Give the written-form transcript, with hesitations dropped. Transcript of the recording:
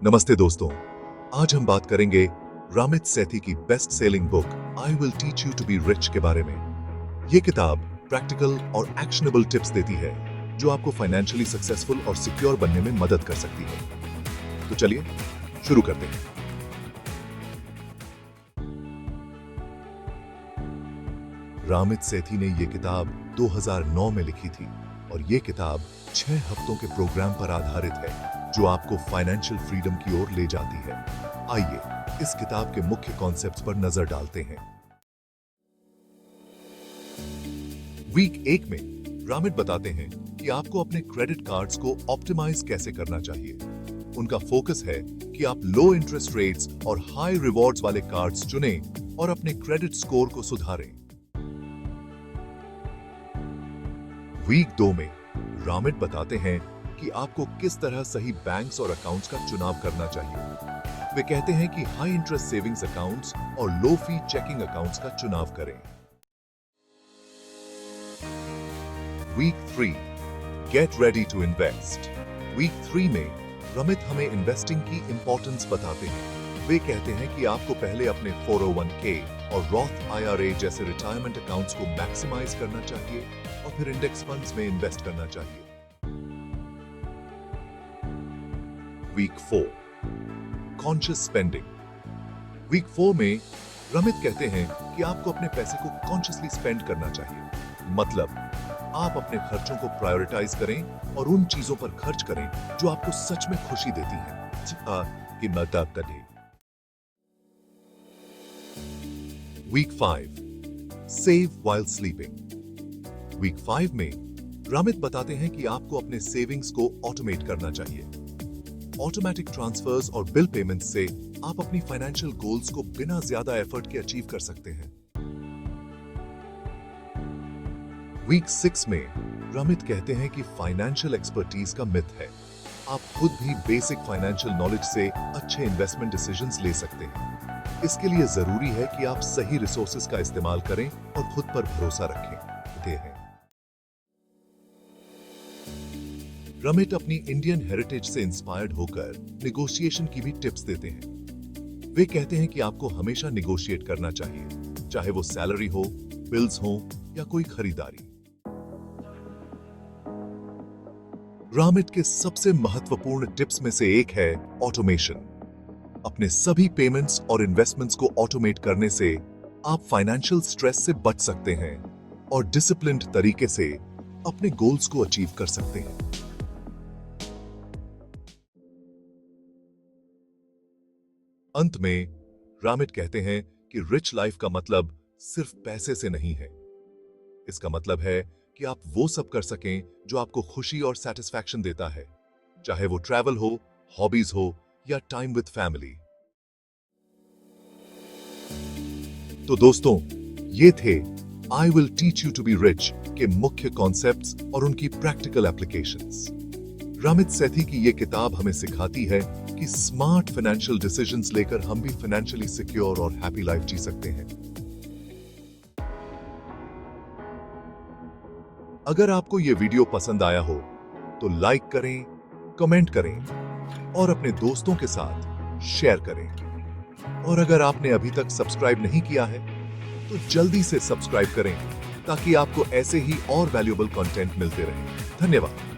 नमस्ते दोस्तों, आज हम बात करेंगे रामित सेठी की best selling book I will teach you to be rich के बारे में। ये किताब प्रैक्टिकल और एक्शनेबल टिप्स देती है जो आपको फाइनेंशियली सक्सेसफुल और सिक्योर बनने में मदद कर सकती है। तो चलिए शुरू करते हैं। रामित सेठी ने यह किताब 2009 में लिखी थी और यह किताब 6 हफ्तों के प्रोग्राम पर आधारित है जो आपको फाइनेंशियल फ्रीडम की ओर ले जाती है। आइए इस किताब के मुख्य कॉन्सेप्ट्स पर नजर डालते हैं। वीक 1 में रामित बताते हैं कि आपको अपने क्रेडिट कार्ड्स को ऑप्टिमाइज कैसे करना चाहिए। उनका फोकस है कि आप लो इंटरेस्ट रेट्स और हाई रिवॉर्ड्स वाले कार्ड्स चुनें और अपने क्रेडिट स्कोर को सुधारें। वीक 2 में रामित बताते हैं कि आपको किस तरह सही बैंक्स और अकाउंट्स का चुनाव करना चाहिए। वे कहते हैं कि हाई इंटरेस्ट सेविंग्स अकाउंट्स और लो फी चेकिंग अकाउंट्स का चुनाव करें। Week 3 get ready to invest. Week 3 में रामित हमें इन्वेस्टिंग की इंपॉर्टेंस बताते हैं। वे कहते हैं कि आपको पहले अपने 401k और रॉथ IRA जैसे रिटायरमेंट अकाउंट्स को मैक्सिमाइज करना चाहिए और फिर इंडेक्स फंड्स में इन्वेस्ट करना चाहिए। Week 4 conscious spending. वीक 4 में रामित कहते हैं कि आपको अपने पैसे को कॉन्शियसली स्पेंड करना चाहिए। मतलब आप अपने खर्चों को प्रायोरिटाइज करें और उन चीजों पर खर्च करें जो आपको सच में खुशी देती हैं। Week 5 save while sleeping. Week 5 में रामित बताते हैं कि आपको अपने सेविंग्स को ऑटोमेट करना चाहिए। ऑटोमेटिक ट्रांसफर्स और बिल पेमेंट्स से आप अपनी फाइनेंशियल गोल्स को बिना ज्यादा एफर्ट के अचीव कर सकते हैं। वीक 6 में रामित कहते हैं कि फाइनेंशियल एक्सपर्टीज का मिथ है। आप खुद भी बेसिक फाइनेंशियल नॉलेज से अच्छे इन्वेस्टमेंट डिसीजंस ले सकते हैं। इसके लिए जरूरी है कि आप सही रिसोर्सेज का इस्तेमाल करें और खुद पर भरोसा रखें। रामित अपनी इंडियन हेरिटेज से इंस्पायर्ड होकर निगोशिएशन की भी टिप्स देते हैं। वे कहते हैं कि आपको हमेशा निगोशिएट करना चाहिए, चाहे वो सैलरी हो, बिल्स हो या कोई खरीदारी। रामित के सबसे महत्वपूर्ण टिप्स में से एक है ऑटोमेशन। अपने सभी पेमेंट्स और इन्वेस्टमेंट्स को ऑटोमेट करने से आप फाइनेंशियल स्ट्रेस से बच सकते हैं और डिसिप्लिन्ड तरीके से अपने गोल्स को अचीव कर सकते हैं। अंत में रामित कहते हैं कि रिच लाइफ का मतलब सिर्फ पैसे से नहीं है। इसका मतलब है कि आप वो सब कर सकें जो आपको खुशी और सेटिस्फैक्शन देता है, चाहे वो ट्रैवल हो, हॉबीज हो या टाइम विद फैमिली। तो दोस्तों, ये थे I will teach you to be rich के मुख्य कॉन्सेप्ट्स और उनकी प्रैक्टिकल एप्लीकेशंस। रामित सेठी की ये किताब हमें सिखाती है कि स्मार्ट फाइनेंशियल डिसीजंस लेकर हम भी फाइनेंशियली सिक्योर और हैप्पी लाइफ जी सकते हैं। अगर आपको ये वीडियो पसंद आया हो तो लाइक करें, कमेंट करें और अपने दोस्तों के साथ शेयर करें। और अगर आपने अभी तक सब्सक्राइब नहीं किया है तो जल्दी से सब्सक्राइब करें ताकि आपको ऐसे ही और वैल्यूएबल कंटेंट मिलते रहे। धन्यवाद।